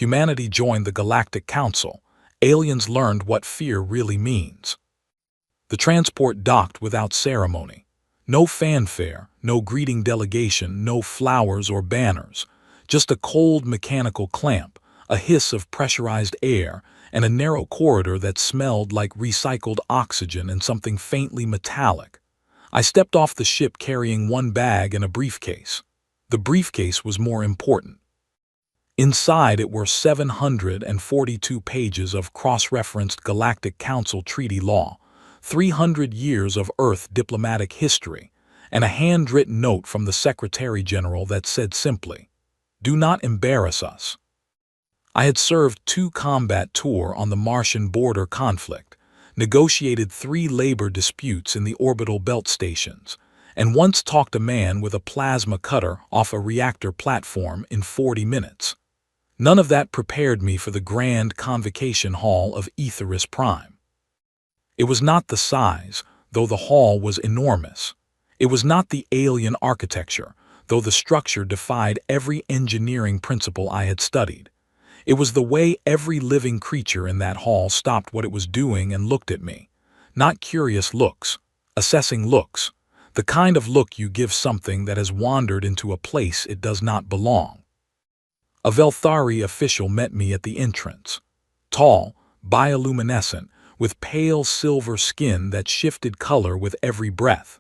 Humanity joined the Galactic Council. Aliens learned what fear really means. The transport docked without ceremony. No fanfare, no greeting delegation, no flowers or banners. Just a cold mechanical clamp, a hiss of pressurized air, and a narrow corridor that smelled like recycled oxygen and something faintly metallic. I stepped off the ship carrying one bag and a briefcase. The briefcase was more important. Inside it were 742 pages of cross-referenced Galactic Council treaty law, 300 years of Earth diplomatic history, and a handwritten note from the Secretary General that said simply, "Do not embarrass us." I had served 2 combat tours on the Martian border conflict, negotiated 3 labor disputes in the orbital belt stations, and once talked a man with a plasma cutter off a reactor platform in 40 minutes. None of that prepared me for the grand convocation hall of Aetheris Prime. It was not the size, though the hall was enormous. It was not the alien architecture, though the structure defied every engineering principle I had studied. It was the way every living creature in that hall stopped what it was doing and looked at me. Not curious looks, assessing looks, the kind of look you give something that has wandered into a place it does not belong. A Velthari official met me at the entrance. Tall, bioluminescent, with pale silver skin that shifted color with every breath.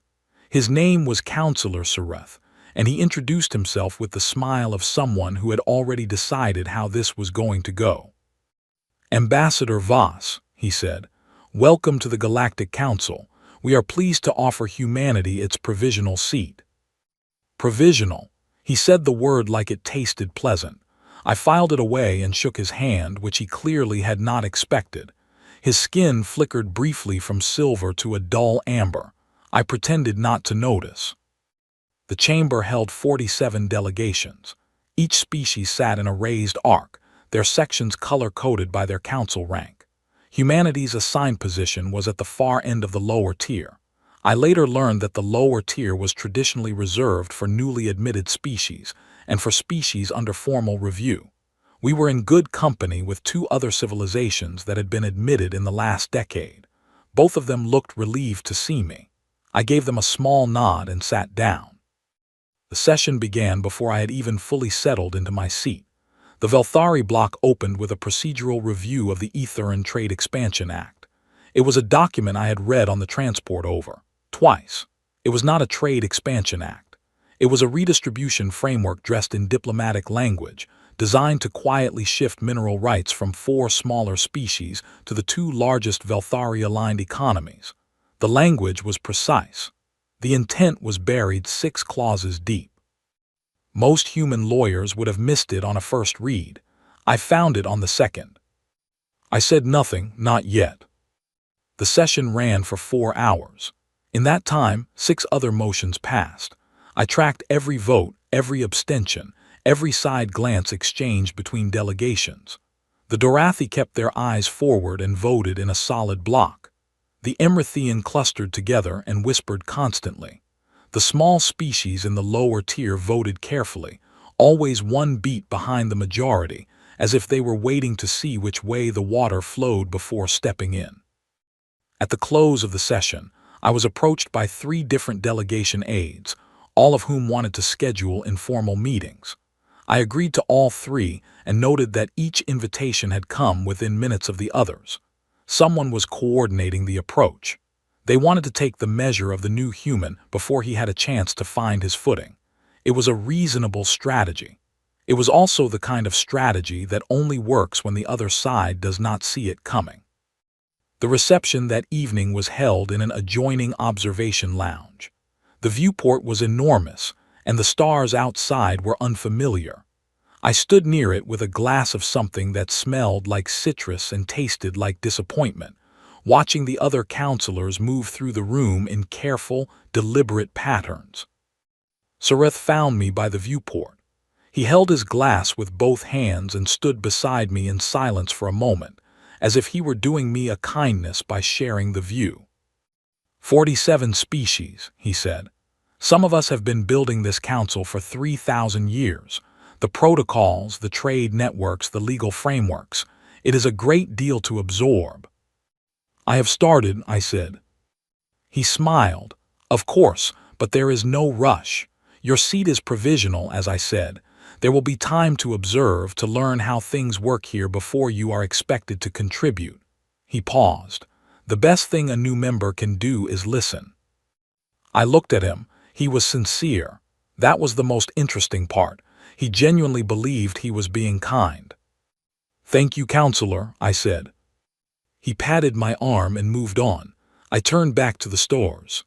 His name was Counselor Sareth, and he introduced himself with the smile of someone who had already decided how this was going to go. "Ambassador Voss," he said, "welcome to the Galactic Council. We are pleased to offer humanity its provisional seat." Provisional. He said the word like it tasted pleasant. I filed it away and shook his hand, which he clearly had not expected. His skin flickered briefly from silver to a dull amber. I pretended not to notice. The chamber held 47 delegations. Each species sat in a raised arc, their sections color-coded by their council rank. Humanity's assigned position was at the far end of the lower tier. I later learned that the lower tier was traditionally reserved for newly admitted species and for species under formal review. We were in good company with 2 other civilizations that had been admitted in the last decade. Both of them looked relieved to see me. I gave them a small nod and sat down. The session began before I had even fully settled into my seat. The Velthari block opened with a procedural review of the Ether and Trade Expansion Act. It was a document I had read on the transport over, twice. It was not a trade expansion act. It was a redistribution framework dressed in diplomatic language, designed to quietly shift mineral rights from 4 smaller species to the 2 largest Velthari-aligned economies. The language was precise. The intent was buried 6 clauses deep. Most human lawyers would have missed it on a first read. I found it on the second. I said nothing, not yet. The session ran for 4 hours. In that time, 6 other motions passed. I tracked every vote, every abstention, every side glance exchanged between delegations. The Dorathi kept their eyes forward and voted in a solid block. The Emerthian clustered together and whispered constantly. The small species in the lower tier voted carefully, always 1 beat behind the majority, as if they were waiting to see which way the water flowed before stepping in. At the close of the session, I was approached by 3 different delegation aides, all of whom wanted to schedule informal meetings. I agreed to all 3 and noted that each invitation had come within minutes of the others. Someone was coordinating the approach. They wanted to take the measure of the new human before he had a chance to find his footing. It was a reasonable strategy. It was also the kind of strategy that only works when the other side does not see it coming. The reception that evening was held in an adjoining observation lounge. The viewport was enormous, and the stars outside were unfamiliar. I stood near it with a glass of something that smelled like citrus and tasted like disappointment, watching the other counselors move through the room in careful, deliberate patterns. Sareth found me by the viewport. He held his glass with both hands and stood beside me in silence for a moment, as if he were doing me a kindness by sharing the view. 47 species, he said. Some of us have been building this council for 3,000 years. The protocols, the trade networks, the legal frameworks. It is a great deal to absorb. I have started, I said. He smiled. Of course, but there is no rush. Your seat is provisional, as I said. There will be time to observe, to learn how things work here before you are expected to contribute. He paused. The best thing a new member can do is listen. I looked at him. He was sincere. That was the most interesting part. He genuinely believed he was being kind. Thank you, counselor, I said. He patted my arm and moved on. I turned back to the stores.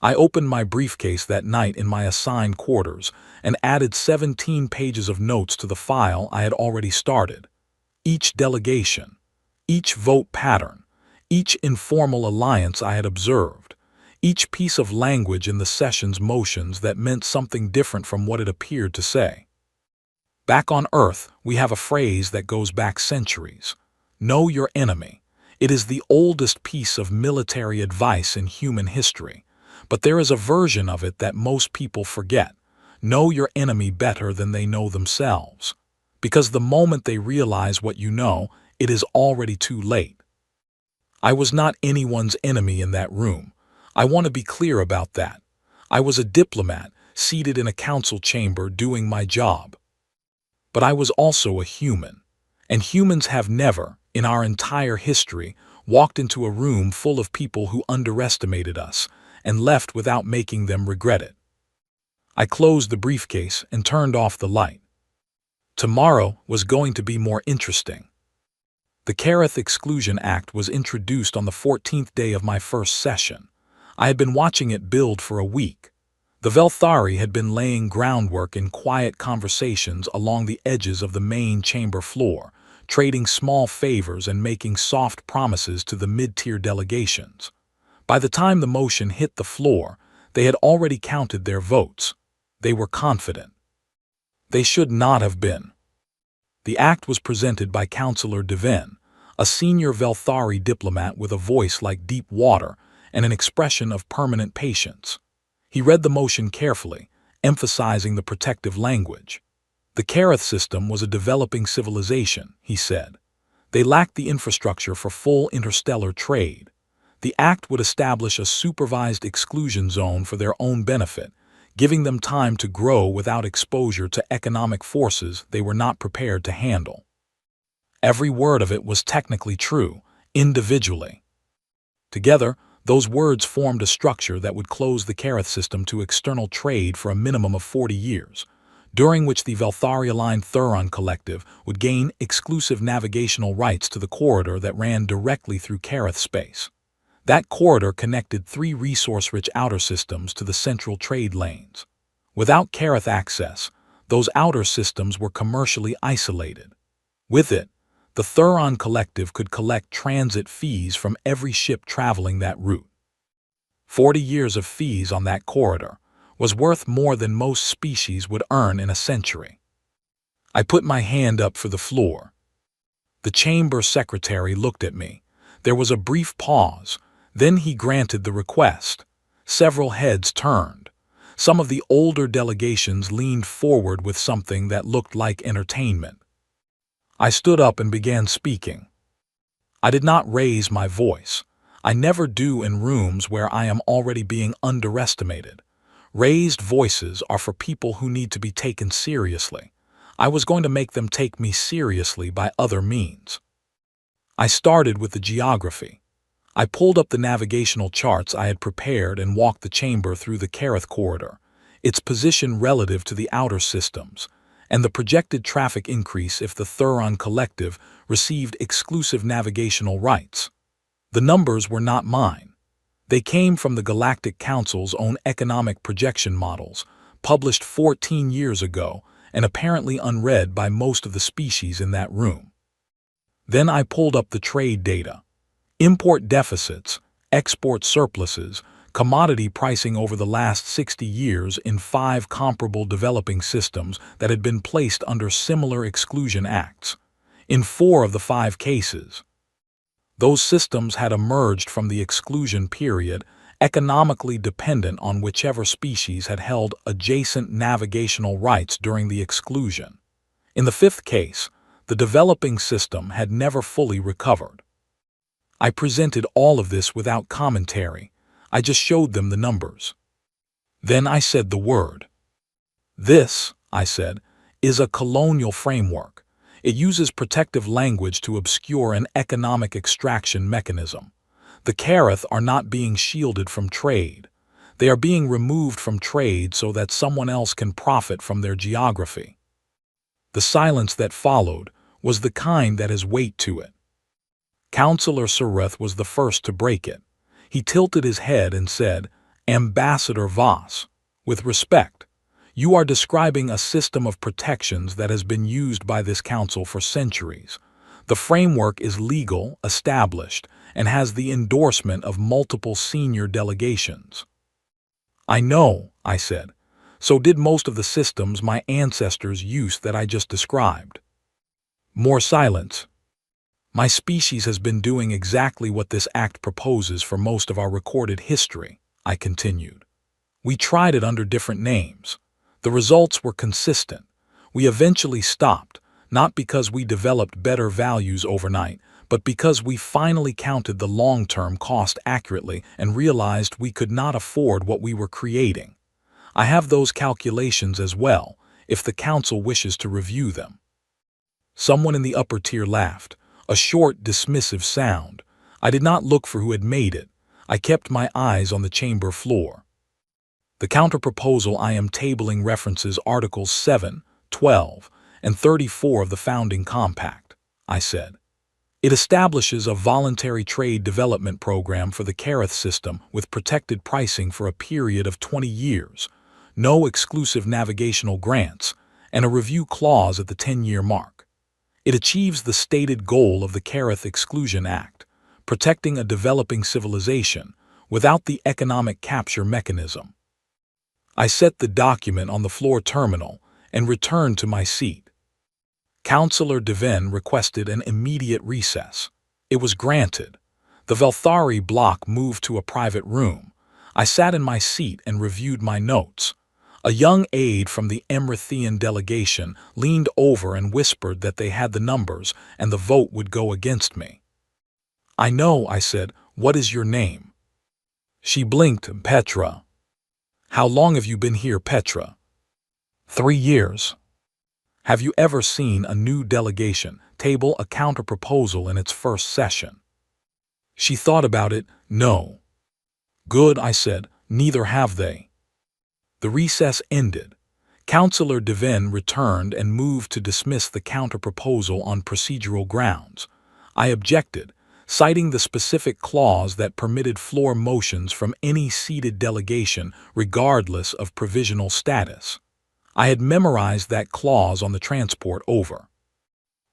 I opened my briefcase that night in my assigned quarters and added 17 pages of notes to the file I had already started. Each delegation, each vote pattern, each informal alliance I had observed, each piece of language in the session's motions that meant something different from what it appeared to say. Back on Earth, we have a phrase that goes back centuries. Know your enemy. It is the oldest piece of military advice in human history. But there is a version of it that most people forget. Know your enemy better than they know themselves. Because the moment they realize what you know, it is already too late. I was not anyone's enemy in that room. I want to be clear about that. I was a diplomat, seated in a council chamber doing my job. But I was also a human. And humans have never, in our entire history, walked into a room full of people who underestimated us and left without making them regret it. I closed the briefcase and turned off the light. Tomorrow was going to be more interesting. The Kareth Exclusion Act was introduced on the 14th day of my first session. I had been watching it build for a week. The Velthari had been laying groundwork in quiet conversations along the edges of the main chamber floor, trading small favors and making soft promises to the mid-tier delegations. By the time the motion hit the floor, they had already counted their votes. They were confident. They should not have been. The act was presented by Councillor Devin, a senior Velthari diplomat with a voice like deep water and an expression of permanent patience. He read the motion carefully, emphasizing the protective language. The Kareth system was a developing civilization, he said. They lacked the infrastructure for full interstellar trade. The act would establish a supervised exclusion zone for their own benefit, giving them time to grow without exposure to economic forces they were not prepared to handle. Every word of it was technically true, individually. Together, those words formed a structure that would close the Kareth system to external trade for a minimum of 40 years, during which the Velthari-aligned Thuron Collective would gain exclusive navigational rights to the corridor that ran directly through Kareth space. That corridor connected 3 resource-rich outer systems to the central trade lanes. Without Kareth access, those outer systems were commercially isolated. With it, the Thuron Collective could collect transit fees from every ship traveling that route. 40 years of fees on that corridor was worth more than most species would earn in a century. I put my hand up for the floor. The chamber secretary looked at me. There was a brief pause. Then he granted the request. Several heads turned. Some of the older delegations leaned forward with something that looked like entertainment. I stood up and began speaking. I did not raise my voice. I never do in rooms where I am already being underestimated. Raised voices are for people who need to be taken seriously. I was going to make them take me seriously by other means. I started with the geography. I pulled up the navigational charts I had prepared and walked the chamber through the Kareth corridor, its position relative to the outer systems, and the projected traffic increase if the Thuron Collective received exclusive navigational rights. The numbers were not mine. They came from the Galactic Council's own economic projection models, published 14 years ago and apparently unread by most of the species in that room. Then I pulled up the trade data. Import deficits, export surpluses, commodity pricing over the last 60 years in 5 comparable developing systems that had been placed under similar exclusion acts. In 4 of the 5 cases, those systems had emerged from the exclusion period economically dependent on whichever species had held adjacent navigational rights during the exclusion. In the fifth case, the developing system had never fully recovered. I presented all of this without commentary. I just showed them the numbers. Then I said the word. This, I said, is a colonial framework. It uses protective language to obscure an economic extraction mechanism. The Karath are not being shielded from trade. They are being removed from trade so that someone else can profit from their geography. The silence that followed was the kind that has weight to it. Councillor Sareth was the first to break it. He tilted his head and said, "Ambassador Voss, with respect, you are describing a system of protections that has been used by this council for centuries. The framework is legal, established, and has the endorsement of multiple senior delegations." "I know," I said. "So did most of the systems my ancestors used that I just described." More silence. "My species has been doing exactly what this act proposes for most of our recorded history," I continued. "We tried it under different names. The results were consistent. We eventually stopped, not because we developed better values overnight, but because we finally counted the long-term cost accurately and realized we could not afford what we were creating. I have those calculations as well, if the council wishes to review them." Someone in the upper tier laughed, a short, dismissive sound. I did not look for who had made it. I kept my eyes on the chamber floor. "The counterproposal I am tabling references Articles 7, 12, and 34 of the Founding Compact," I said. "It establishes a voluntary trade development program for the Karath system with protected pricing for a period of 20 years, no exclusive navigational grants, and a review clause at the 10-year mark. It achieves the stated goal of the Karath Exclusion Act, protecting a developing civilization without the economic capture mechanism." I set the document on the floor terminal and returned to my seat. Councillor Devine requested an immediate recess. It was granted. The Velthari block moved to a private room. I sat in my seat and reviewed my notes. A young aide from the Emrathian delegation leaned over and whispered that they had the numbers and the vote would go against me. "I know," I said. "What is your name?" She blinked. "Petra." "How long have you been here, Petra?" 3 years. "Have you ever seen a new delegation table a counterproposal in its first session?" She thought about it. "No." "Good," I said. "Neither have they." The recess ended. Councillor Devine returned and moved to dismiss the counterproposal on procedural grounds. I objected, citing the specific clause that permitted floor motions from any seated delegation regardless of provisional status. I had memorized that clause on the transport over.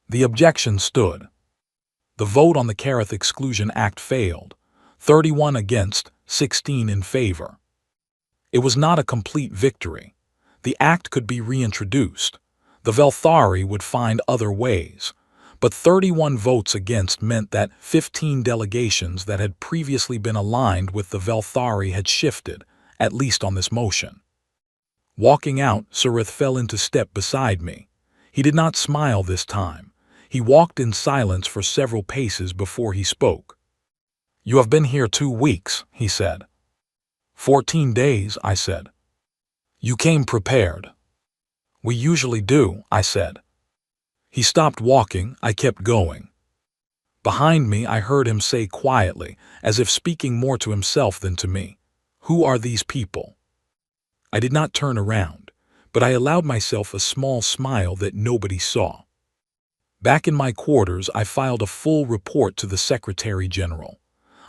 The objection stood. The vote on the Karath Exclusion Act failed, 31 against, 16 in favor. It was not a complete victory. The act could be reintroduced. The Velthari would find other ways. But 31 votes against meant that 15 delegations that had previously been aligned with the Velthari had shifted, at least on this motion. Walking out, Sareth fell into step beside me. He did not smile this time. He walked in silence for several paces before he spoke. "You have been here 2 weeks, he said. 14 days, I said. "You came prepared." "We usually do," I said. He stopped walking. I kept going. Behind me, I heard him say quietly, as if speaking more to himself than to me, "Who are these people?" I did not turn around, but I allowed myself a small smile that nobody saw. Back in my quarters, I filed a full report to the Secretary General.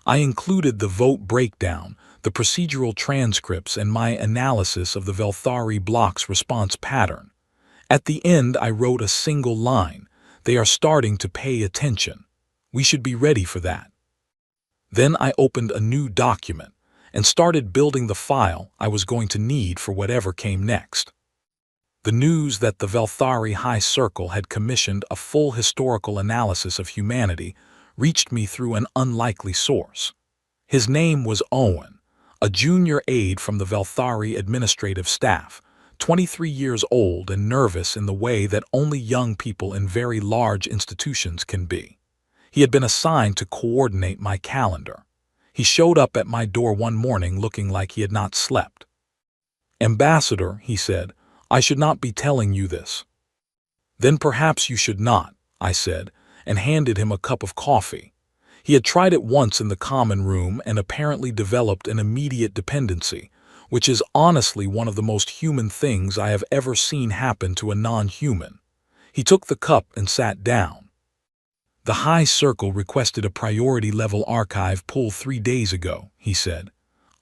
I included the vote breakdown, the procedural transcripts, and my analysis of the Velthari block's response pattern. At the end, I wrote a single line: "They are starting to pay attention. We should be ready for that." Then I opened a new document and started building the file I was going to need for whatever came next. The news that the Velthari High Circle had commissioned a full historical analysis of humanity reached me through an unlikely source. His name was Owen, a junior aide from the Velthari administrative staff, 23 years old and nervous in the way that only young people in very large institutions can be. He had been assigned to coordinate my calendar. He showed up at my door one morning looking like he had not slept. "Ambassador," he said, "I should not be telling you this." "Then perhaps you should not," I said, and handed him a cup of coffee. He had tried it once in the common room and apparently developed an immediate dependency, which is honestly one of the most human things I have ever seen happen to a non-human. He took the cup and sat down. "The High Circle requested a priority-level archive pull 3 days ago," he said.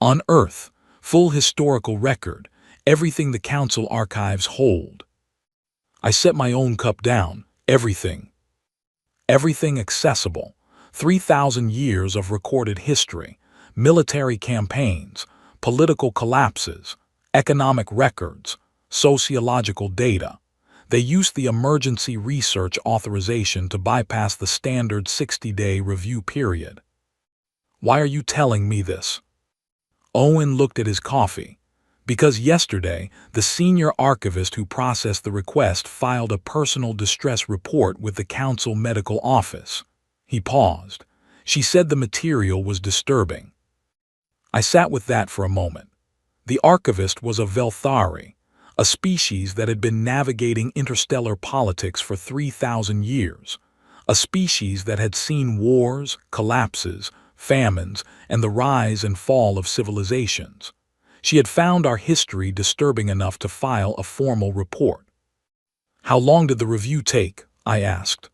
"On Earth, full historical record, everything the Council archives hold." I set my own cup down. Everything. Everything accessible. 3,000 years of recorded history, military campaigns, political collapses, economic records, sociological data. They used the emergency research authorization to bypass the standard 60-day review period. "Why are you telling me this?" Owen looked at his coffee. "Because yesterday, the senior archivist who processed the request filed a personal distress report with the Council Medical Office." He paused. "She said the material was disturbing." I sat with that for a moment. The archivist was a Velthari, a species that had been navigating interstellar politics for 3,000 years, a species that had seen wars, collapses, famines, and the rise and fall of civilizations. She had found our history disturbing enough to file a formal report. "How long did the review take?" I asked.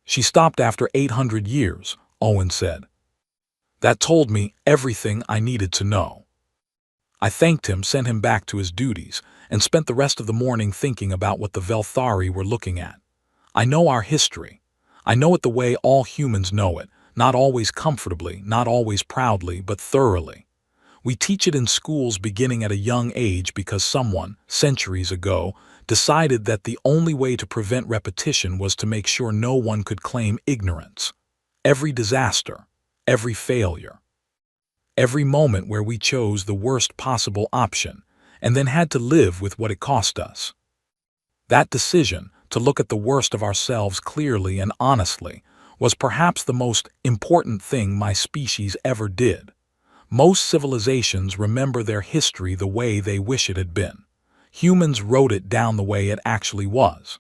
"She stopped after 800 years, Owen said. That told me everything I needed to know. I thanked him, sent him back to his duties, and spent the rest of the morning thinking about what the Velthari were looking at. I know our history. I know it the way all humans know it, not always comfortably, not always proudly, but thoroughly. We teach it in schools beginning at a young age because someone, centuries ago, decided that the only way to prevent repetition was to make sure no one could claim ignorance. Every disaster, every failure, every moment where we chose the worst possible option and then had to live with what it cost us. That decision, to look at the worst of ourselves clearly and honestly, was perhaps the most important thing my species ever did. Most civilizations remember their history the way they wish it had been. Humans wrote it down the way it actually was.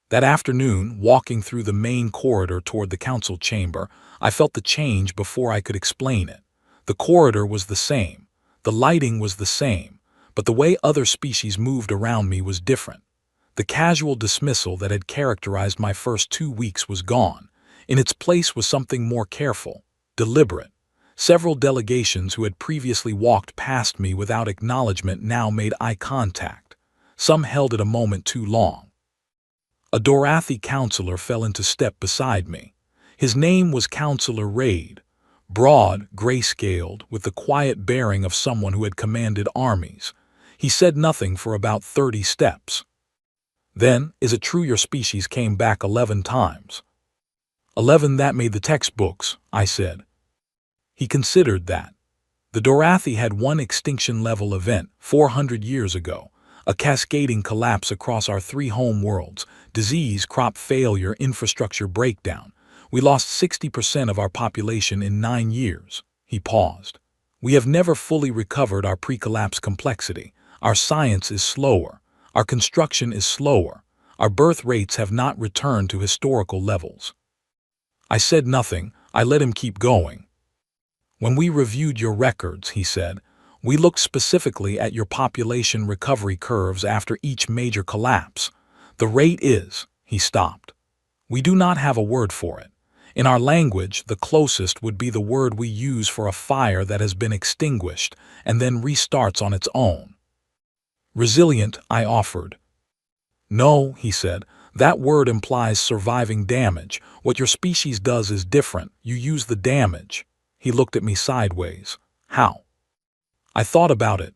That afternoon, walking through the main corridor toward the council chamber, I felt the change before I could explain it. The corridor was the same, the lighting was the same, but the way other species moved around me was different. The casual dismissal that had characterized my first 2 weeks was gone. In its place was something more careful, deliberate. Several delegations who had previously walked past me without acknowledgement now made eye contact. Some held it a moment too long. A Dorathi counselor fell into step beside me. His name was Counselor Raid, broad, gray-scaled, with the quiet bearing of someone who had commanded armies. He said nothing for about 30 steps. Then, "Is it true your species came back 11 times?" 11 that made the textbooks, I said. He considered that. The Dorathi had one extinction-level event 400 years ago, a cascading collapse across our 3 home worlds, disease, crop failure, infrastructure breakdown. We lost 60% of our population in 9 years. He paused. We have never fully recovered our pre-collapse complexity. Our science is slower. Our construction is slower. Our birth rates have not returned to historical levels. I said nothing. I let him keep going. "When we reviewed your records," he said, "we looked specifically at your population recovery curves after each major collapse. The rate is," he stopped. "We do not have a word for it. In our language, the closest would be the word we use for a fire that has been extinguished and then restarts on its own." "Resilient," I offered. "No," he said, "that word implies surviving damage. What your species does is different. You use the damage." He looked at me sideways. "How?" I thought about it.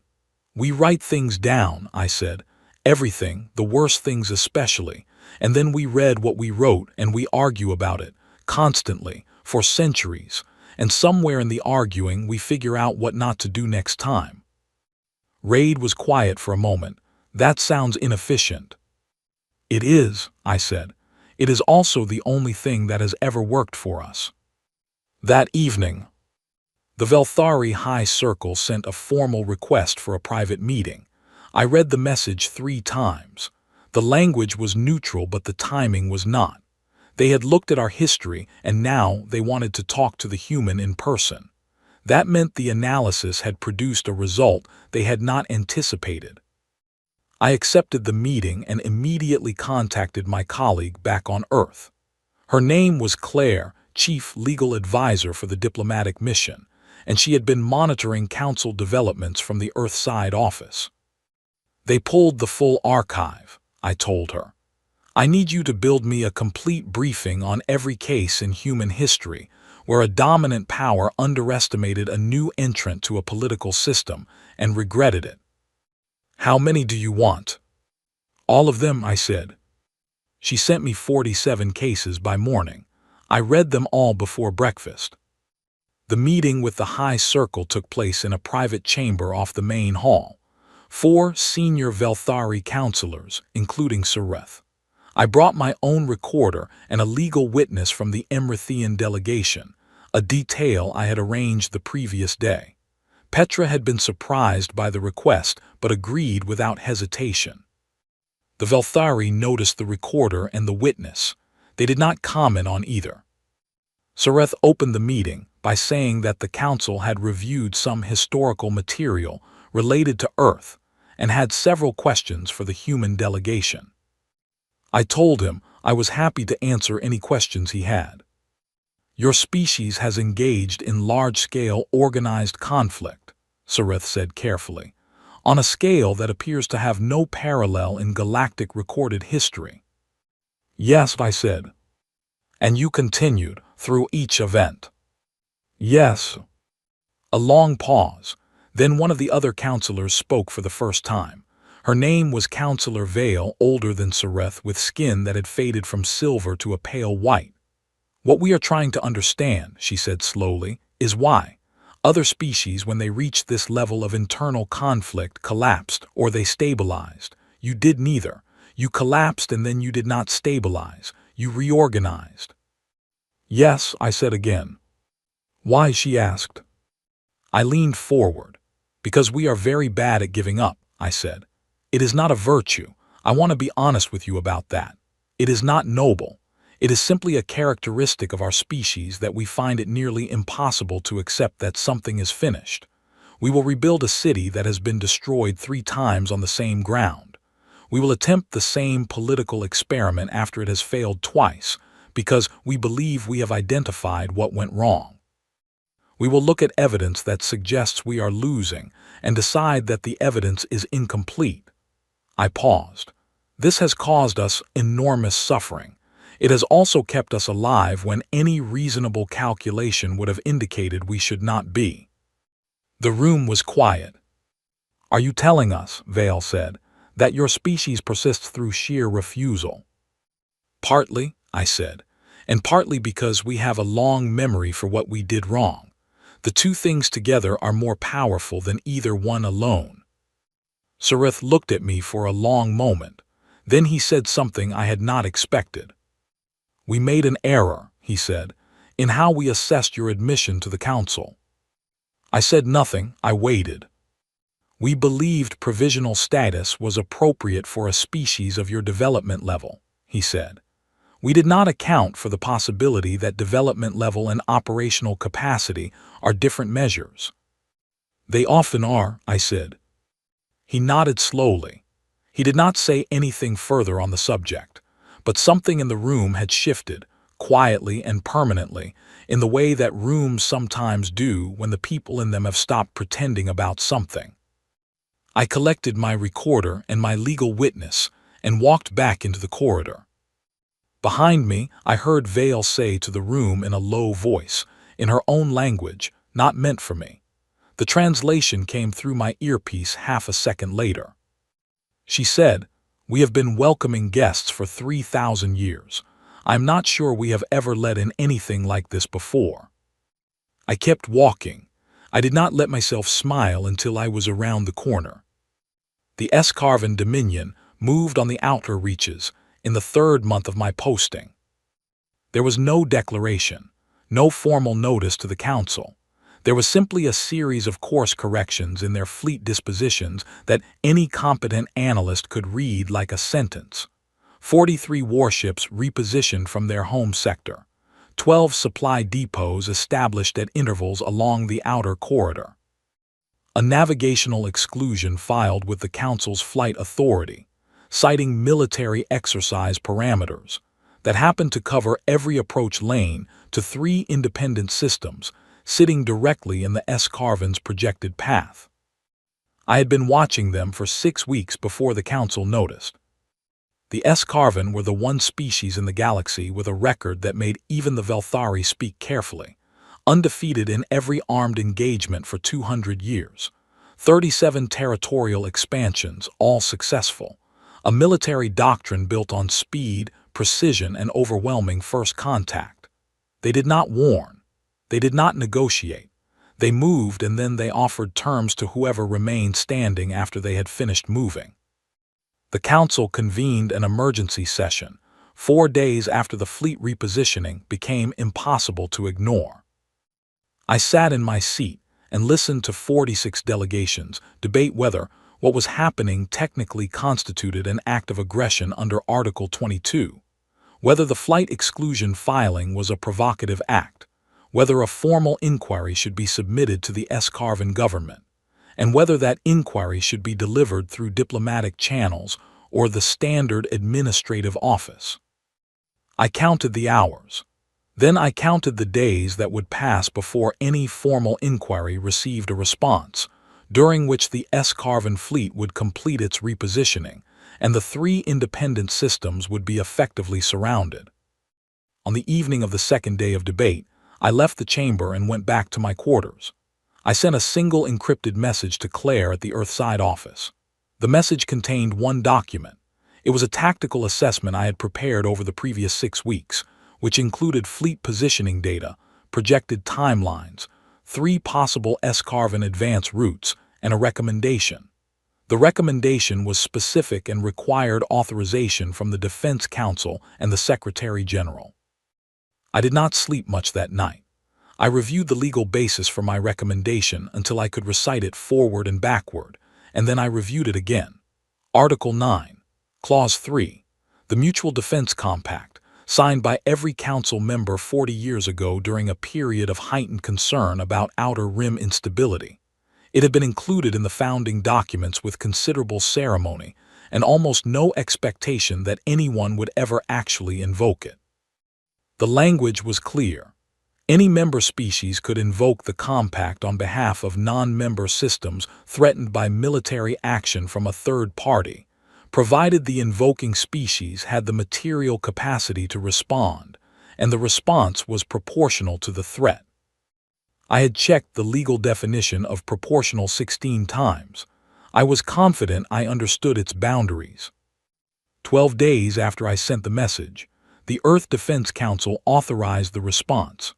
"We write things down," I said. "Everything, the worst things especially. And then we read what we wrote and we argue about it, constantly, for centuries. and somewhere in the arguing we figure out what not to do next time. Raid was quiet for a moment. That sounds inefficient. It is, I said. It is also the only thing that has ever worked for us. That evening, the Velthari High Circle sent a formal request for a private meeting. I read the message 3 times. The language was neutral, but the timing was not. They had looked at our history, and now they wanted to talk to the human in person. That meant the analysis had produced a result they had not anticipated. I accepted the meeting and immediately contacted my colleague back on Earth. Her name was Claire, Chief Legal Advisor for the diplomatic mission, and she had been monitoring council developments from the Earthside office. They pulled the full archive, I told her. I need you to build me a complete briefing on every case in human history where a dominant power underestimated a new entrant to a political system and regretted it. How many do you want? All of them, I said. She sent me 47 cases by morning. I read them all before breakfast. The meeting with the High Circle took place in a private chamber off the main hall. 4 senior Velthari counselors, including Sareth. I brought my own recorder and a legal witness from the Emrithian delegation, a detail I had arranged the previous day. Petra had been surprised by the request, but agreed without hesitation. The Velthari noticed the recorder and the witness. They did not comment on either. Sareth opened the meeting by saying that the council had reviewed some historical material related to Earth and had several questions for the human delegation. I told him I was happy to answer any questions he had. Your species has engaged in large-scale organized conflict, Sareth said carefully, on a scale that appears to have no parallel in galactic recorded history. Yes, I said. And you continued through each event. Yes. A long pause. Then one of the other counselors spoke for the first time. Her name was Counselor Vale, older than Sareth, with skin that had faded from silver to a pale white. What we are trying to understand, she said slowly, is why other species, when they reached this level of internal conflict, collapsed or they stabilized. You did neither. You collapsed and then you did not stabilize. You reorganized. Yes, I said again. Why, she asked. I leaned forward. Because we are very bad at giving up, I said. It is not a virtue. I want to be honest with you about that. It is not noble. It is simply a characteristic of our species that we find it nearly impossible to accept that something is finished. We will rebuild a city that has been destroyed 3 times on the same ground. We will attempt the same political experiment after it has failed twice, because we believe we have identified what went wrong. We will look at evidence that suggests we are losing and decide that the evidence is incomplete. I paused. This has caused us enormous suffering. It has also kept us alive when any reasonable calculation would have indicated we should not be. The room was quiet. Are you telling us, Vale said, that your species persists through sheer refusal? Partly, I said, and partly because we have a long memory for what we did wrong. The 2 things together are more powerful than either one alone. Sareth looked at me for a long moment. Then he said something I had not expected. We made an error, he said, in how we assessed your admission to the council. I said nothing. I waited. We believed provisional status was appropriate for a species of your development level, he said. We did not account for the possibility that development level and operational capacity are different measures. They often are, I said. He nodded slowly. He did not say anything further on the subject, but something in the room had shifted, quietly and permanently, in the way that rooms sometimes do when the people in them have stopped pretending about something. I collected my recorder and my legal witness and walked back into the corridor. Behind me, I heard Vale say to the room in a low voice, in her own language, not meant for me. The translation came through my earpiece half a second later. She said, "We have been welcoming guests for 3,000 years. I'm not sure we have ever let in anything like this before." I kept walking. I did not let myself smile until I was around the corner. The S-Carven Dominion moved on the outer reaches in the third month of my posting. There was no declaration, no formal notice to the council. There was simply a series of course corrections in their fleet dispositions that any competent analyst could read like a sentence. 43 warships repositioned from their home sector. 12 supply depots established at intervals along the outer corridor. A navigational exclusion filed with the Council's flight authority, citing military exercise parameters that happened to cover every approach lane to 3 independent systems sitting directly in the S-Carven's projected path. I had been watching them for 6 weeks before the Council noticed. The S-Carven were the one species in the galaxy with a record that made even the Velthari speak carefully, undefeated in every armed engagement for 200 years, 37 territorial expansions, all successful, a military doctrine built on speed, precision, and overwhelming first contact. They did not warn. They did not negotiate. They moved, and then they offered terms to whoever remained standing after they had finished moving. The Council convened an emergency session 4 days after the fleet repositioning became impossible to ignore. I sat in my seat and listened to 46 delegations debate whether what was happening technically constituted an act of aggression under Article 22, whether the flight exclusion filing was a provocative act, whether a formal inquiry should be submitted to the S-Carven government, and whether that inquiry should be delivered through diplomatic channels or the standard administrative office. I counted the hours. Then I counted the days that would pass before any formal inquiry received a response, during which the S-Carven fleet would complete its repositioning, and the 3 independent systems would be effectively surrounded. On the evening of the second day of debate, I left the chamber and went back to my quarters. I sent a single encrypted message to Claire at the Earthside office. The message contained one document. It was a tactical assessment I had prepared over the previous 6 weeks, which included fleet positioning data, projected timelines, 3 possible S-Carven advance routes, and a recommendation. The recommendation was specific and required authorization from the Defense Council and the Secretary General. I did not sleep much that night. I reviewed the legal basis for my recommendation until I could recite it forward and backward, and then I reviewed it again. Article 9, Clause 3, the Mutual Defense Compact, signed by every council member 40 years ago during a period of heightened concern about outer rim instability. It had been included in the founding documents with considerable ceremony and almost no expectation that anyone would ever actually invoke it. The language was clear. Any member species could invoke the compact on behalf of non-member systems threatened by military action from a third party, provided the invoking species had the material capacity to respond, and the response was proportional to the threat. I had checked the legal definition of proportional 16 times. I was confident I understood its boundaries. 12 days after I sent the message, the Earth Defense Council authorized the response.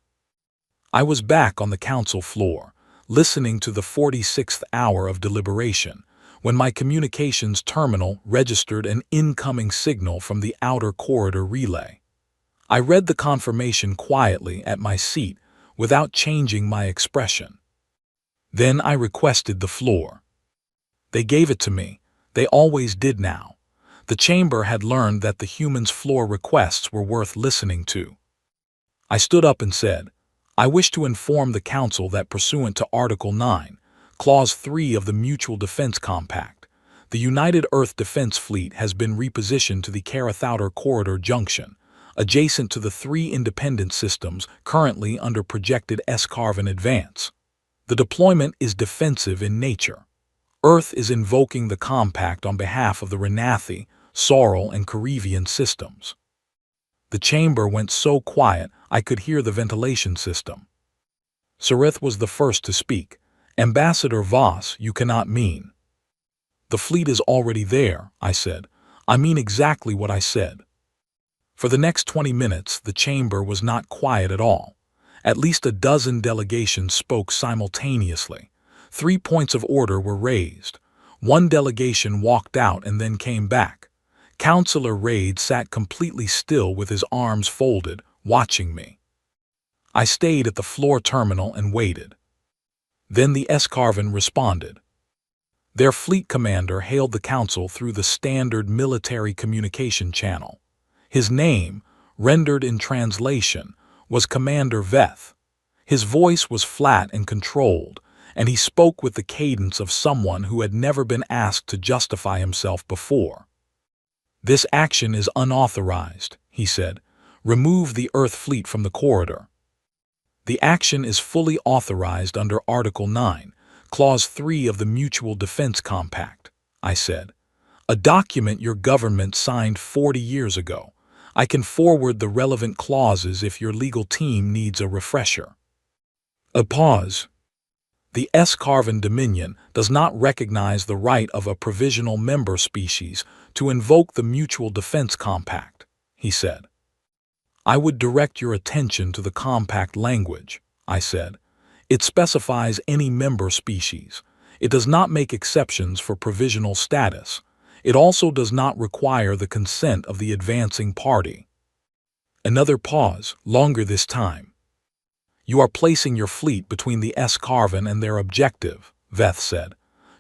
I was back on the council floor, listening to the 46th hour of deliberation, when my communications terminal registered an incoming signal from the outer corridor relay. I read the confirmation quietly at my seat without changing my expression. Then I requested the floor. They gave it to me. They always did now. The chamber had learned that the humans' floor requests were worth listening to. I stood up and said, I wish to inform the Council that pursuant to Article 9, Clause 3 of the Mutual Defense Compact, the United Earth Defense Fleet has been repositioned to the Karathouter Corridor Junction, adjacent to the 3 independent systems currently under projected S-Carven advance. The deployment is defensive in nature. Earth is invoking the compact on behalf of the Renathi, Sorrel, and Carivian systems. The chamber went so quiet I could hear the ventilation system. Sarith was the first to speak. Ambassador Voss, you cannot mean. The fleet is already there, I said. I mean exactly what I said. For the next 20 minutes, the chamber was not quiet at all. At least a dozen delegations spoke simultaneously. 3 points of order were raised. One delegation walked out and then came back. Counselor Reid sat completely still with his arms folded, watching me. I stayed at the floor terminal and waited. Then the Escarvan responded. Their fleet commander hailed the council through the standard military communication channel. His name, rendered in translation, was Commander Veth. His voice was flat and controlled, and he spoke with the cadence of someone who had never been asked to justify himself before. "This action is unauthorized," he said. "Remove the Earth fleet from the corridor." "The action is fully authorized under Article 9, Clause 3 of the Mutual Defense Compact," I said. "A document your government signed 40 years ago. I can forward the relevant clauses if your legal team needs a refresher." A pause. "The Escarvan Dominion does not recognize the right of a provisional member species to invoke the Mutual Defense Compact," he said. "I would direct your attention to the compact language," I said. "It specifies any member species. It does not make exceptions for provisional status. It also does not require the consent of the advancing party." Another pause, longer this time. "You are placing your fleet between the Escarvan and their objective," Veth said.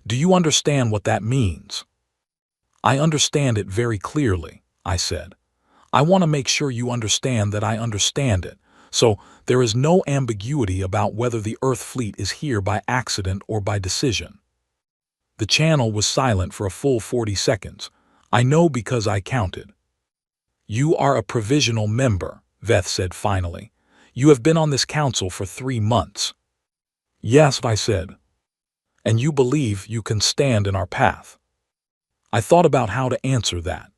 "Do you understand what that means?" "I understand it very clearly," I said. "I want to make sure you understand that I understand it, so there is no ambiguity about whether the Earth fleet is here by accident or by decision." The channel was silent for a full 40 seconds. I know because I counted. "You are a provisional member," Veth said finally. "You have been on this council for 3 months." "Yes," I said. "And you believe you can stand in our path." I thought about how to answer that.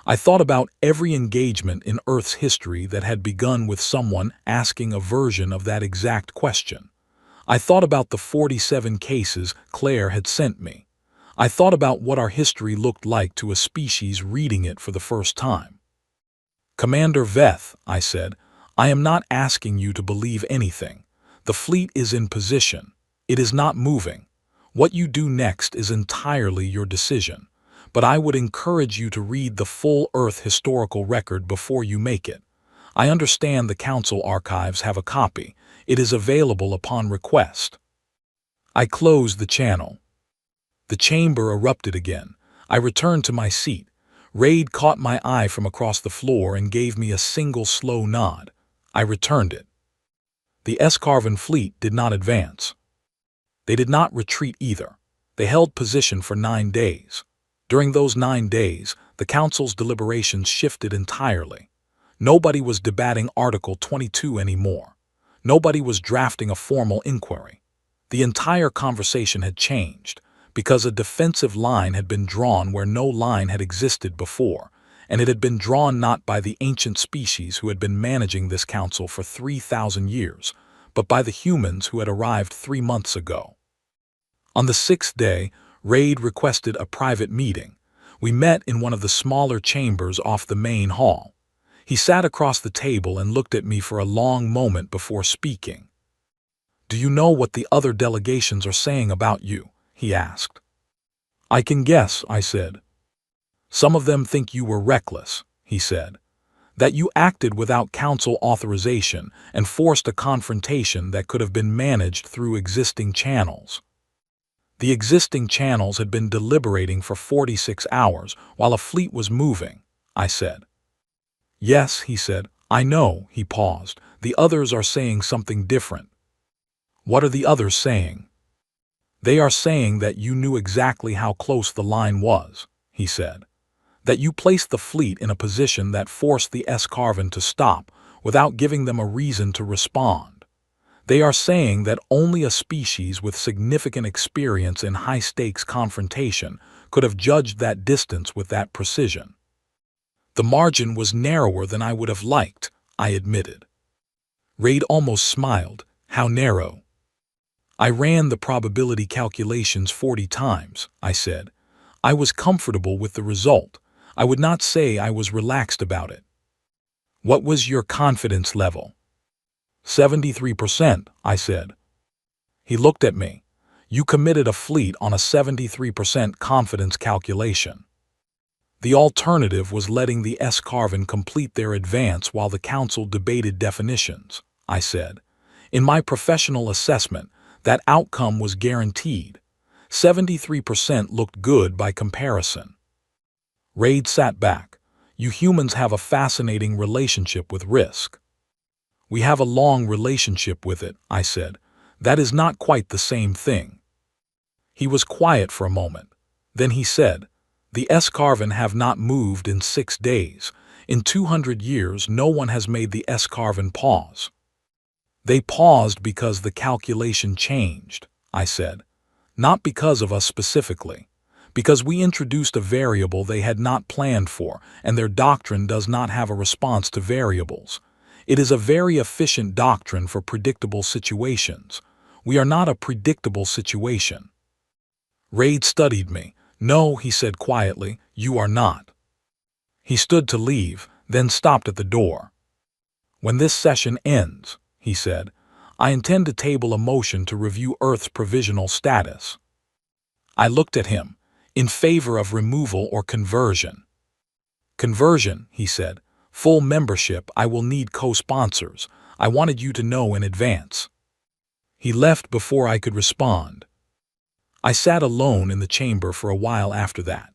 I thought about every engagement in Earth's history that had begun with someone asking a version of that exact question. I thought about the 47 cases Claire had sent me. I thought about what our history looked like to a species reading it for the first time. "Commander Veth," I said, "I am not asking you to believe anything. The fleet is in position. It is not moving. What you do next is entirely your decision. But I would encourage you to read the full Earth historical record before you make it. I understand the Council archives have a copy. It is available upon request." I closed the channel. The chamber erupted again. I returned to my seat. Reid caught my eye from across the floor and gave me a single slow nod. I returned it. The Escarvan fleet did not advance. They did not retreat either. They held position for 9 days. During those 9 days, the Council's deliberations shifted entirely. Nobody was debating Article 22 anymore. Nobody was drafting a formal inquiry. The entire conversation had changed, because a defensive line had been drawn where no line had existed before, and it had been drawn not by the ancient species who had been managing this council for 3,000 years, but by the humans who had arrived 3 months ago. On the 6th day, Reid requested a private meeting. We met in one of the smaller chambers off the main hall. He sat across the table and looked at me for a long moment before speaking. "Do you know what the other delegations are saying about you?" he asked. "I can guess," I said. "Some of them think you were reckless," he said. "That you acted without council authorization and forced a confrontation that could have been managed through existing channels." The existing channels had been deliberating for 46 hours while a fleet was moving, I said. "Yes," he said. "I know," he paused. "The others are saying something different." "What are the others saying?" "They are saying that you knew exactly how close the line was," he said. "That you placed the fleet in a position that forced the Escarvan to stop without giving them a reason to respond. They are saying that only a species with significant experience in high-stakes confrontation could have judged that distance with that precision." "The margin was narrower than I would have liked," I admitted. Reid almost smiled. "How narrow?" "I ran the probability calculations 40 times, I said. "I was comfortable with the result. I would not say I was relaxed about it." "What was your confidence level?" 73%, I said. He looked at me. You committed a fleet on a 73% confidence calculation. The alternative was letting the S-Carven complete their advance while the council debated definitions, I said. In my professional assessment, that outcome was guaranteed. 73% looked good by comparison. Raid sat back. You humans have a fascinating relationship with risk. We have a long relationship with it, I said. That is not quite the same thing. He was quiet for a moment. Then he said, the S-Carven have not moved in 6 days. In 200 years, no one has made the S-Carven pause. They paused because the calculation changed, I said. Not because of us specifically. Because we introduced a variable they had not planned for, and their doctrine does not have a response to variables. It is a very efficient doctrine for predictable situations. We are not a predictable situation. Raid studied me. No, he said quietly, you are not. He stood to leave, then stopped at the door. When this session ends, he said, I intend to table a motion to review Earth's provisional status. I looked at him. In favor of removal or conversion. Conversion, he said. Full membership, I will need co-sponsors. I wanted you to know in advance. He left before I could respond. I sat alone in the chamber for a while after that.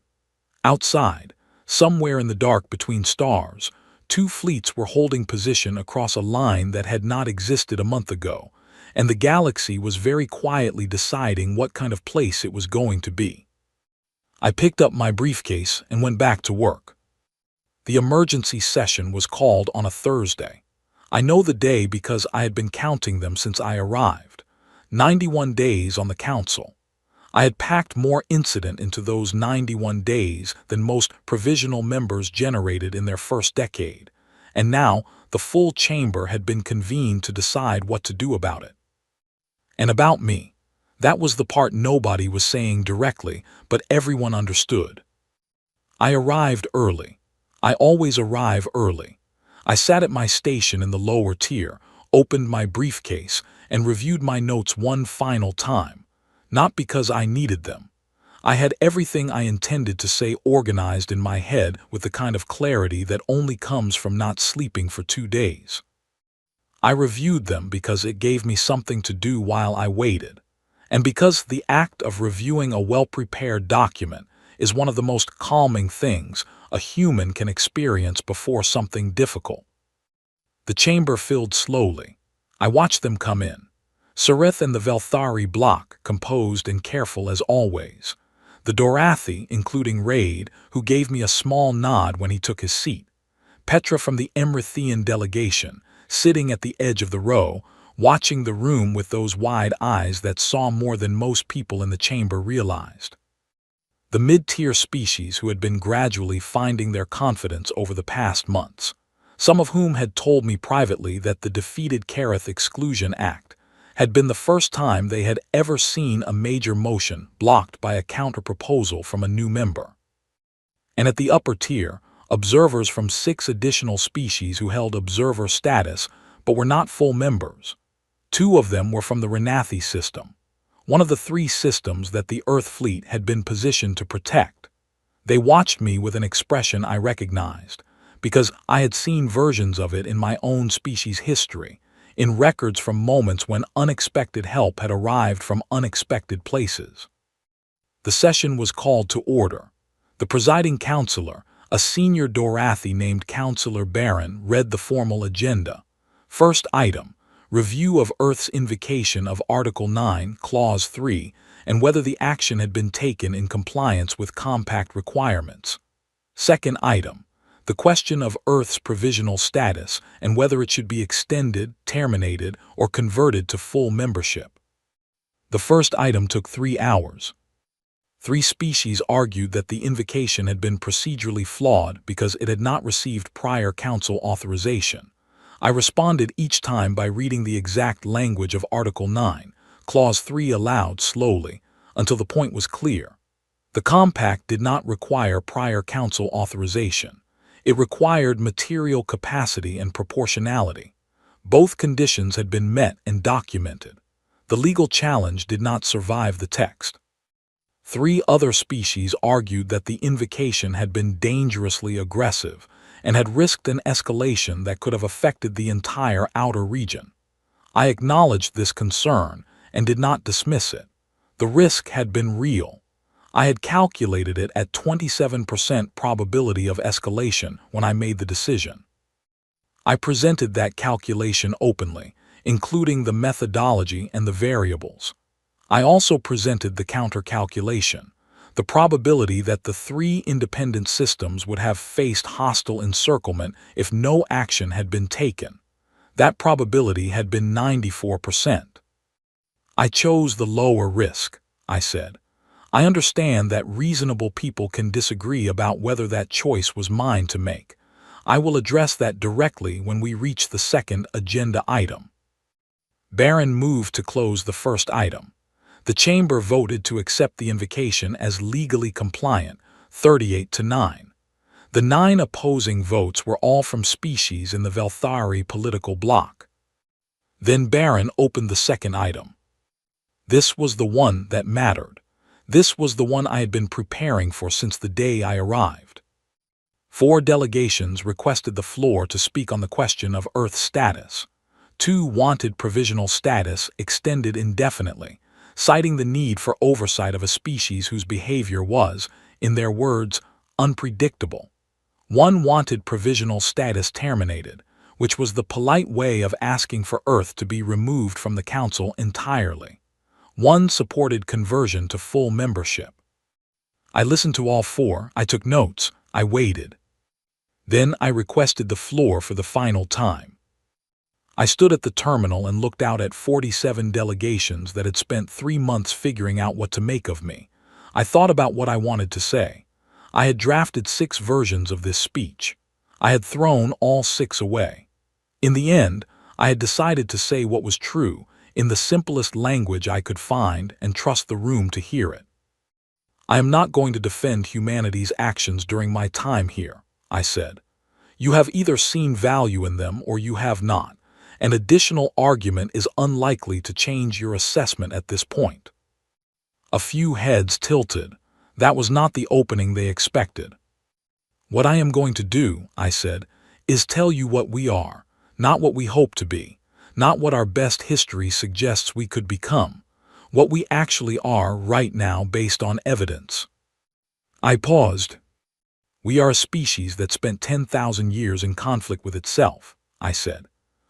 Outside, somewhere in the dark between stars, 2 fleets were holding position across a line that had not existed a month ago, and the galaxy was very quietly deciding what kind of place it was going to be. I picked up my briefcase and went back to work. The emergency session was called on a Thursday. I know the day because I had been counting them since I arrived. 91 days on the council. I had packed more incident into those 91 days than most provisional members generated in their first decade, and now the full chamber had been convened to decide what to do about it. And about me. That was the part nobody was saying directly, but everyone understood. I arrived early. I always arrive early. I sat at my station in the lower tier, opened my briefcase, and reviewed my notes one final time. Not because I needed them. I had everything I intended to say organized in my head with the kind of clarity that only comes from not sleeping for 2 days. I reviewed them because it gave me something to do while I waited. And because the act of reviewing a well-prepared document is one of the most calming things a human can experience before something difficult. The chamber filled slowly. I watched them come in. Sarith and the Velthari block, composed and careful as always. The Dorathi, including Raid, who gave me a small nod when he took his seat. Petra from the Emrithian delegation, sitting at the edge of the row, watching the room with those wide eyes that saw more than most people in the chamber realized. The mid-tier species who had been gradually finding their confidence over the past months, some of whom had told me privately that the defeated Kareth Exclusion Act had been the first time they had ever seen a major motion blocked by a counter-proposal from a new member. And at the upper tier, observers from 6 additional species who held observer status but were not full members. 2 of them were from the Renathi system, one of the 3 systems that the Earth fleet had been positioned to protect. They watched me with an expression I recognized, because I had seen versions of it in my own species' history, in records from moments when unexpected help had arrived from unexpected places. The session was called to order. The presiding counselor, a senior Dorathi named Counselor Baron, read the formal agenda. First item. Review of Earth's invocation of Article 9, Clause 3, and whether the action had been taken in compliance with compact requirements. Second item. The question of Earth's provisional status and whether it should be extended, terminated, or converted to full membership. The first item took 3 hours. 3 species argued that the invocation had been procedurally flawed because it had not received prior council authorization. I responded each time by reading the exact language of Article 9, Clause 3 aloud slowly, until the point was clear. The compact did not require prior council authorization. It required material capacity and proportionality. Both conditions had been met and documented. The legal challenge did not survive the text. 3 other species argued that the invocation had been dangerously aggressive and had risked an escalation that could have affected the entire outer region. I acknowledged this concern and did not dismiss it. The risk had been real. I had calculated it at 27% probability of escalation when I made the decision. I presented that calculation openly, including the methodology and the variables. I also presented the counter-calculation, the probability that the 3 independent systems would have faced hostile encirclement if no action had been taken. That probability had been 94%. I chose the lower risk, I said. I understand that reasonable people can disagree about whether that choice was mine to make. I will address that directly when we reach the second agenda item. Barron moved to close the first item. The chamber voted to accept the invocation as legally compliant, 38-9. The 9 opposing votes were all from species in the Velthari political bloc. Then Barron opened the second item. This was the one that mattered. This was the one I had been preparing for since the day I arrived. 4 delegations requested the floor to speak on the question of Earth status. 2 wanted provisional status extended indefinitely, citing the need for oversight of a species whose behavior was, in their words, unpredictable. 1 wanted provisional status terminated, which was the polite way of asking for Earth to be removed from the Council entirely. 1 supported conversion to full membership. I listened to all 4, I took notes, I waited. Then I requested the floor for the final time. I stood at the terminal and looked out at 47 delegations that had spent 3 months figuring out what to make of me. I thought about what I wanted to say. I had drafted 6 versions of this speech. I had thrown all 6 away. In the end, I had decided to say what was true, in the simplest language I could find, and trust the room to hear it. I am not going to defend humanity's actions during my time here, I said. You have either seen value in them or you have not. An additional argument is unlikely to change your assessment at this point. A few heads tilted. That was not the opening they expected. What I am going to do, I said, is tell you what we are, not what we hope to be, not what our best history suggests we could become, what we actually are right now based on evidence. I paused. We are a species that spent 10,000 years in conflict with itself, I said.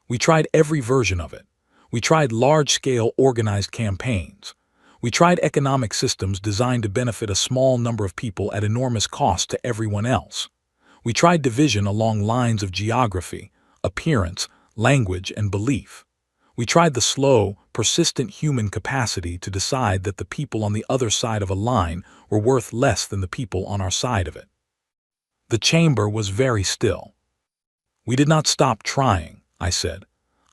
We tried every version of it. We tried large-scale organized campaigns. We tried economic systems designed to benefit a small number of people at enormous cost to everyone else. We tried division along lines of geography, appearance, language, and belief. We tried the slow, persistent human capacity to decide that the people on the other side of a line were worth less than the people on our side of it. The chamber was very still. We did not stop trying, I said.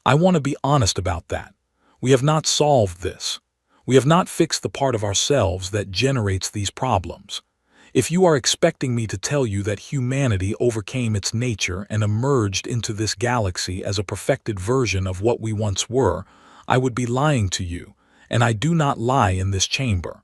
I want to be honest about that. We have not solved this. We have not fixed the part of ourselves that generates these problems. If you are expecting me to tell you that humanity overcame its nature and emerged into this galaxy as a perfected version of what we once were, I would be lying to you, and I do not lie in this chamber.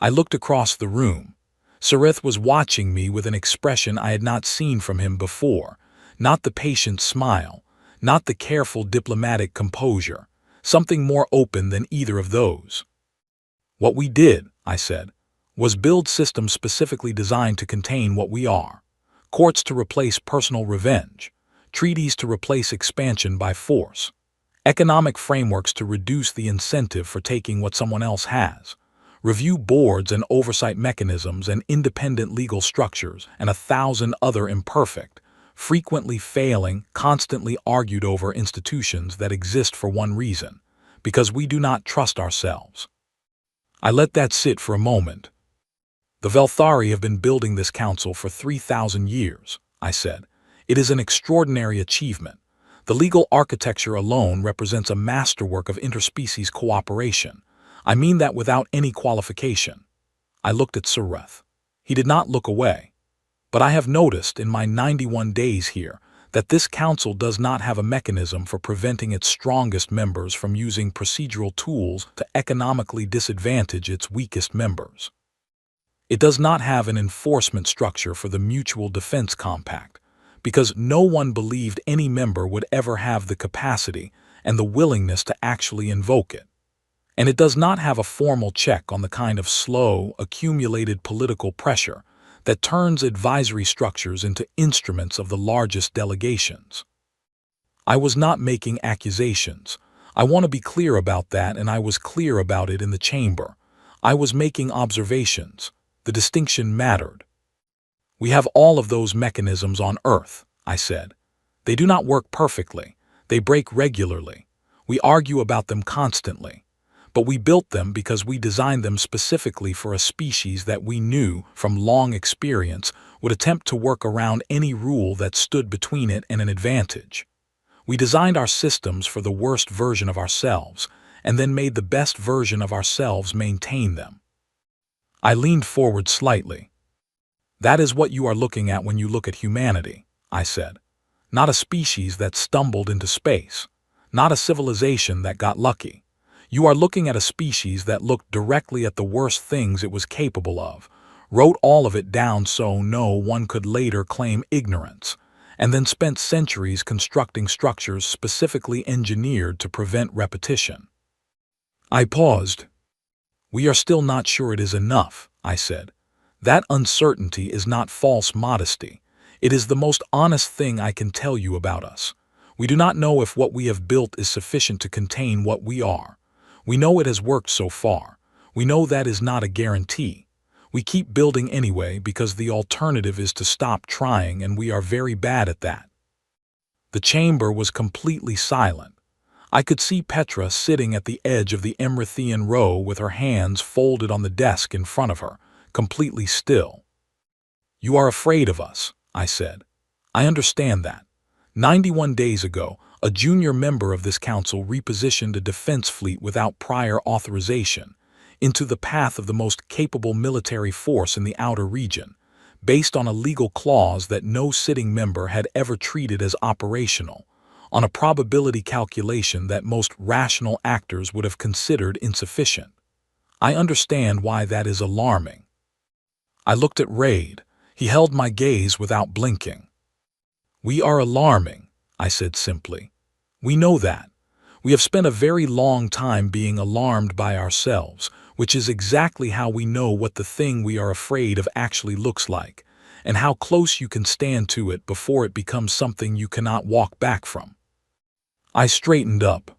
I looked across the room. Sarith was watching me with an expression I had not seen from him before, not the patient smile, not the careful diplomatic composure, something more open than either of those. What we did, I said, was build systems specifically designed to contain what we are. Courts to replace personal revenge, treaties to replace expansion by force, economic frameworks to reduce the incentive for taking what someone else has, review boards and oversight mechanisms and independent legal structures, and 1,000 other imperfect, frequently failing, constantly argued over institutions that exist for one reason, because we do not trust ourselves. I let that sit for a moment. The Velthari have been building this council for 3,000 years, I said. It is an extraordinary achievement. The legal architecture alone represents a masterwork of interspecies cooperation. I mean that without any qualification. I looked at Sarith. He did not look away. But I have noticed in my 91 days here that this council does not have a mechanism for preventing its strongest members from using procedural tools to economically disadvantage its weakest members. It does not have an enforcement structure for the Mutual Defense Compact, because no one believed any member would ever have the capacity and the willingness to actually invoke it. And it does not have a formal check on the kind of slow, accumulated political pressure that turns advisory structures into instruments of the largest delegations. I was not making accusations. I want to be clear about that, and I was clear about it in the chamber. I was making observations. The distinction mattered. We have all of those mechanisms on Earth, I said. They do not work perfectly. They break regularly. We argue about them constantly. But we built them because we designed them specifically for a species that we knew, from long experience, would attempt to work around any rule that stood between it and an advantage. We designed our systems for the worst version of ourselves, and then made the best version of ourselves maintain them. I leaned forward slightly. That is what you are looking at when you look at humanity, I said. Not a species that stumbled into space. Not a civilization that got lucky. You are looking at a species that looked directly at the worst things it was capable of, wrote all of it down so no one could later claim ignorance, and then spent centuries constructing structures specifically engineered to prevent repetition. I paused. We are still not sure it is enough, I said. That uncertainty is not false modesty. It is the most honest thing I can tell you about us. We do not know if what we have built is sufficient to contain what we are. We know it has worked so far. We know that is not a guarantee. We keep building anyway because the alternative is to stop trying, and we are very bad at that. The chamber was completely silent. I could see Petra sitting at the edge of the Emerithian row with her hands folded on the desk in front of her, completely still. You are afraid of us, I said. I understand that. 91 days ago, a junior member of this council repositioned a defense fleet without prior authorization into the path of the most capable military force in the outer region, based on a legal clause that no sitting member had ever treated as operational, on a probability calculation that most rational actors would have considered insufficient. I understand why that is alarming. I looked at Raid. He held my gaze without blinking. We are alarming, I said simply. We know that. We have spent a very long time being alarmed by ourselves, which is exactly how we know what the thing we are afraid of actually looks like, and how close you can stand to it before it becomes something you cannot walk back from. I straightened up.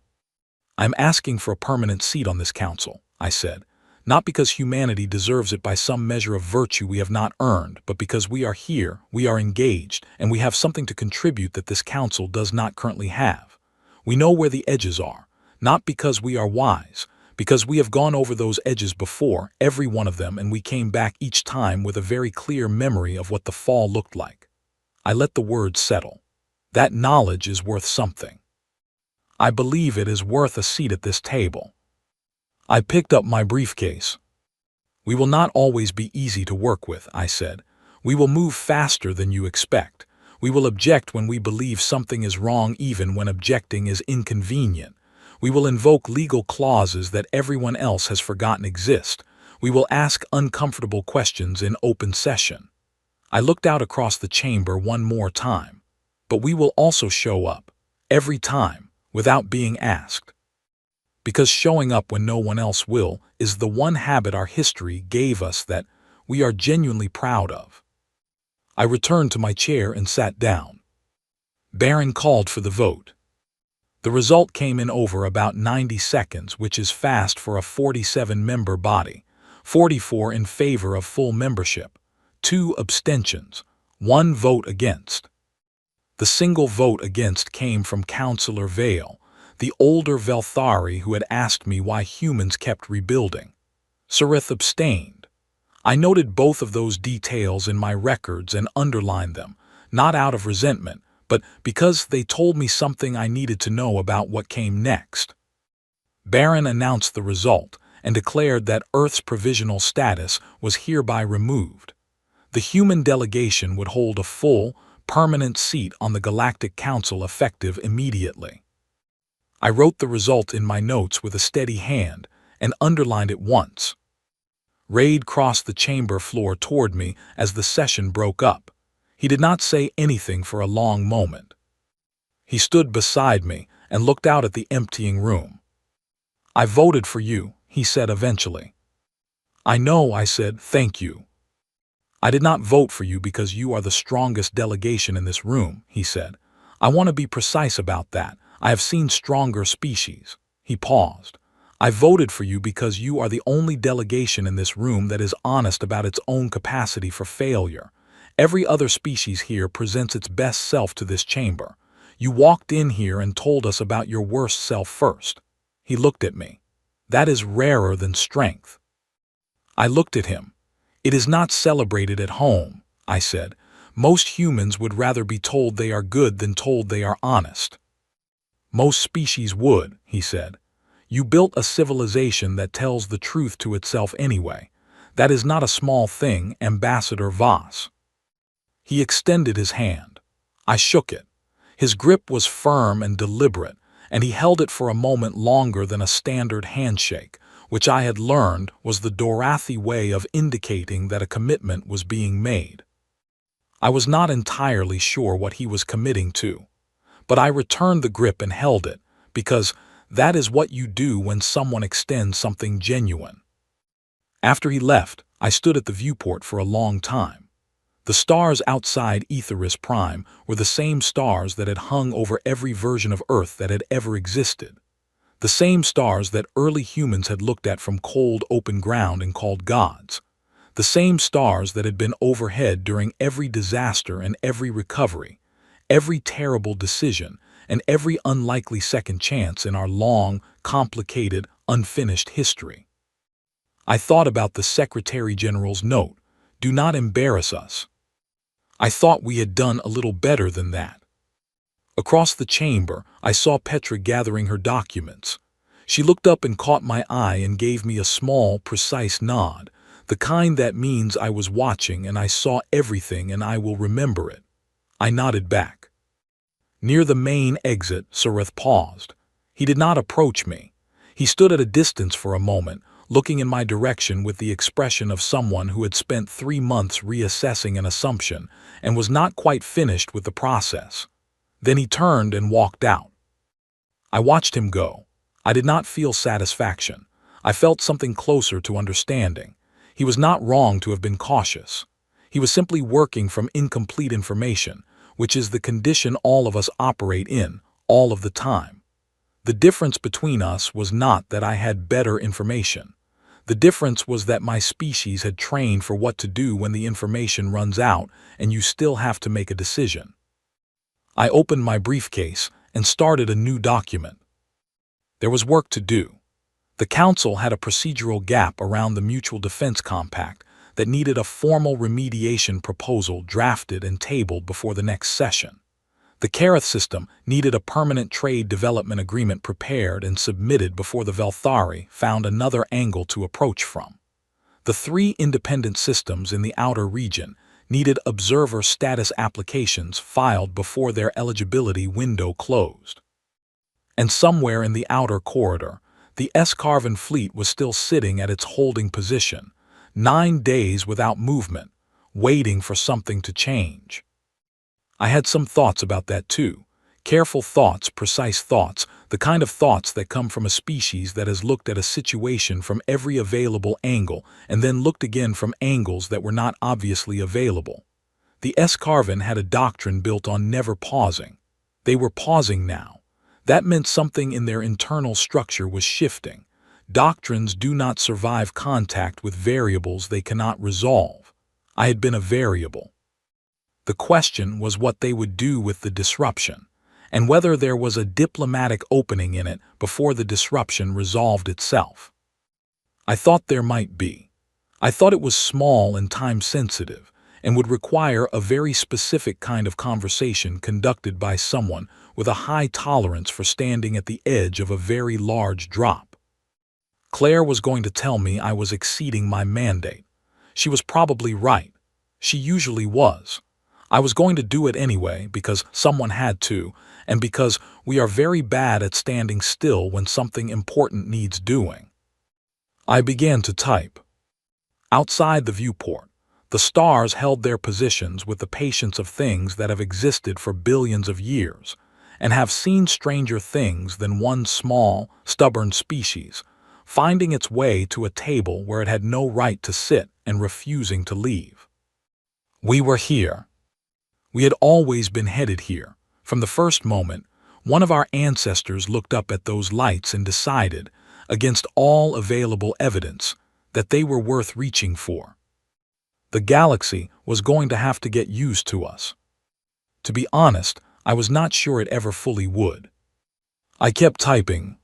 I'm asking for a permanent seat on this council, I said, not because humanity deserves it by some measure of virtue we have not earned, but because we are here, we are engaged, and we have something to contribute that this council does not currently have. We know where the edges are, not because we are wise, because we have gone over those edges before, every one of them, and we came back each time with a very clear memory of what the fall looked like. I let the words settle. That knowledge is worth something. I believe it is worth a seat at this table. I picked up my briefcase. We will not always be easy to work with, I said. We will move faster than you expect. We will object when we believe something is wrong, even when objecting is inconvenient. We will invoke legal clauses that everyone else has forgotten exist. We will ask uncomfortable questions in open session. I looked out across the chamber one more time. But we will also show up, every time, without being asked. Because showing up when no one else will is the one habit our history gave us that we are genuinely proud of. I returned to my chair and sat down. Baron called for the vote. The result came in over about 90 seconds, which is fast for a 47-member body, 44 in favor of full membership, 2 abstentions, 1 vote against. The single vote against came from Councillor Vale, the older Velthari who had asked me why humans kept rebuilding. Sarith abstained. I noted both of those details in my records and underlined them, not out of resentment, but because they told me something I needed to know about what came next. Baron announced the result and declared that Earth's provisional status was hereby removed. The human delegation would hold a full, permanent seat on the Galactic Council effective immediately. I wrote the result in my notes with a steady hand and underlined it once. Raid crossed the chamber floor toward me as the session broke up. He did not say anything for a long moment. He stood beside me and looked out at the emptying room. "I voted for you," he said eventually. "I know," I said, "thank you." "I did not vote for you because you are the strongest delegation in this room," he said. "I want to be precise about that. I have seen stronger species." He paused. "I voted for you because you are the only delegation in this room that is honest about its own capacity for failure. Every other species here presents its best self to this chamber. You walked in here and told us about your worst self first." He looked at me. "That is rarer than strength." I looked at him. "It is not celebrated at home," I said. "Most humans would rather be told they are good than told they are honest." "Most species would," he said. "You built a civilization that tells the truth to itself anyway. That is not a small thing, Ambassador Voss." He extended his hand. I shook it. His grip was firm and deliberate, and he held it for a moment longer than a standard handshake, which I had learned was the Dorathi way of indicating that a commitment was being made. I was not entirely sure what he was committing to, but I returned the grip and held it, because that is what you do when someone extends something genuine. After he left, I stood at the viewport for a long time. The stars outside Aetheris Prime were the same stars that had hung over every version of Earth that had ever existed. The same stars that early humans had looked at from cold open ground and called gods. The same stars that had been overhead during every disaster and every recovery, every terrible decision, and every unlikely second chance in our long, complicated, unfinished history. I thought about the Secretary General's note, "Do not embarrass us." I thought we had done a little better than that. Across the chamber, I saw Petra gathering her documents. She looked up and caught my eye and gave me a small, precise nod, the kind that means I was watching and I saw everything and I will remember it. I nodded back. Near the main exit, Sareth paused. He did not approach me. He stood at a distance for a moment, looking in my direction with the expression of someone who had spent 3 months reassessing an assumption and was not quite finished with the process. Then he turned and walked out. I watched him go. I did not feel satisfaction. I felt something closer to understanding. He was not wrong to have been cautious. He was simply working from incomplete information, which is the condition all of us operate in, all of the time. The difference between us was not that I had better information. The difference was that my species had trained for what to do when the information runs out and you still have to make a decision. I opened my briefcase and started a new document. There was work to do. The Council had a procedural gap around the Mutual Defense Compact that needed a formal remediation proposal drafted and tabled before the next session. The Kareth system needed a permanent trade development agreement prepared and submitted before the Velthari found another angle to approach from. The 3 independent systems in the outer region needed observer status applications filed before their eligibility window closed. And somewhere in the outer corridor, the Escarvan fleet was still sitting at its holding position, 9 days without movement, waiting for something to change. I had some thoughts about that too. Careful thoughts, precise thoughts, the kind of thoughts that come from a species that has looked at a situation from every available angle and then looked again from angles that were not obviously available. The Escarvan had a doctrine built on never pausing. They were pausing now. That meant something in their internal structure was shifting. Doctrines do not survive contact with variables they cannot resolve. I had been a variable. The question was what they would do with the disruption, and whether there was a diplomatic opening in it before the disruption resolved itself. I thought there might be. I thought it was small and time-sensitive, and would require a very specific kind of conversation conducted by someone with a high tolerance for standing at the edge of a very large drop. Claire was going to tell me I was exceeding my mandate. She was probably right. She usually was. I was going to do it anyway because someone had to, and because we are very bad at standing still when something important needs doing. I began to type. Outside the viewport, the stars held their positions with the patience of things that have existed for billions of years and have seen stranger things than one small, stubborn species, finding its way to a table where it had no right to sit and refusing to leave. We were here. We had always been headed here. From the first moment, one of our ancestors looked up at those lights and decided, against all available evidence, that they were worth reaching for. The galaxy was going to have to get used to us. To be honest, I was not sure it ever fully would. I kept typing,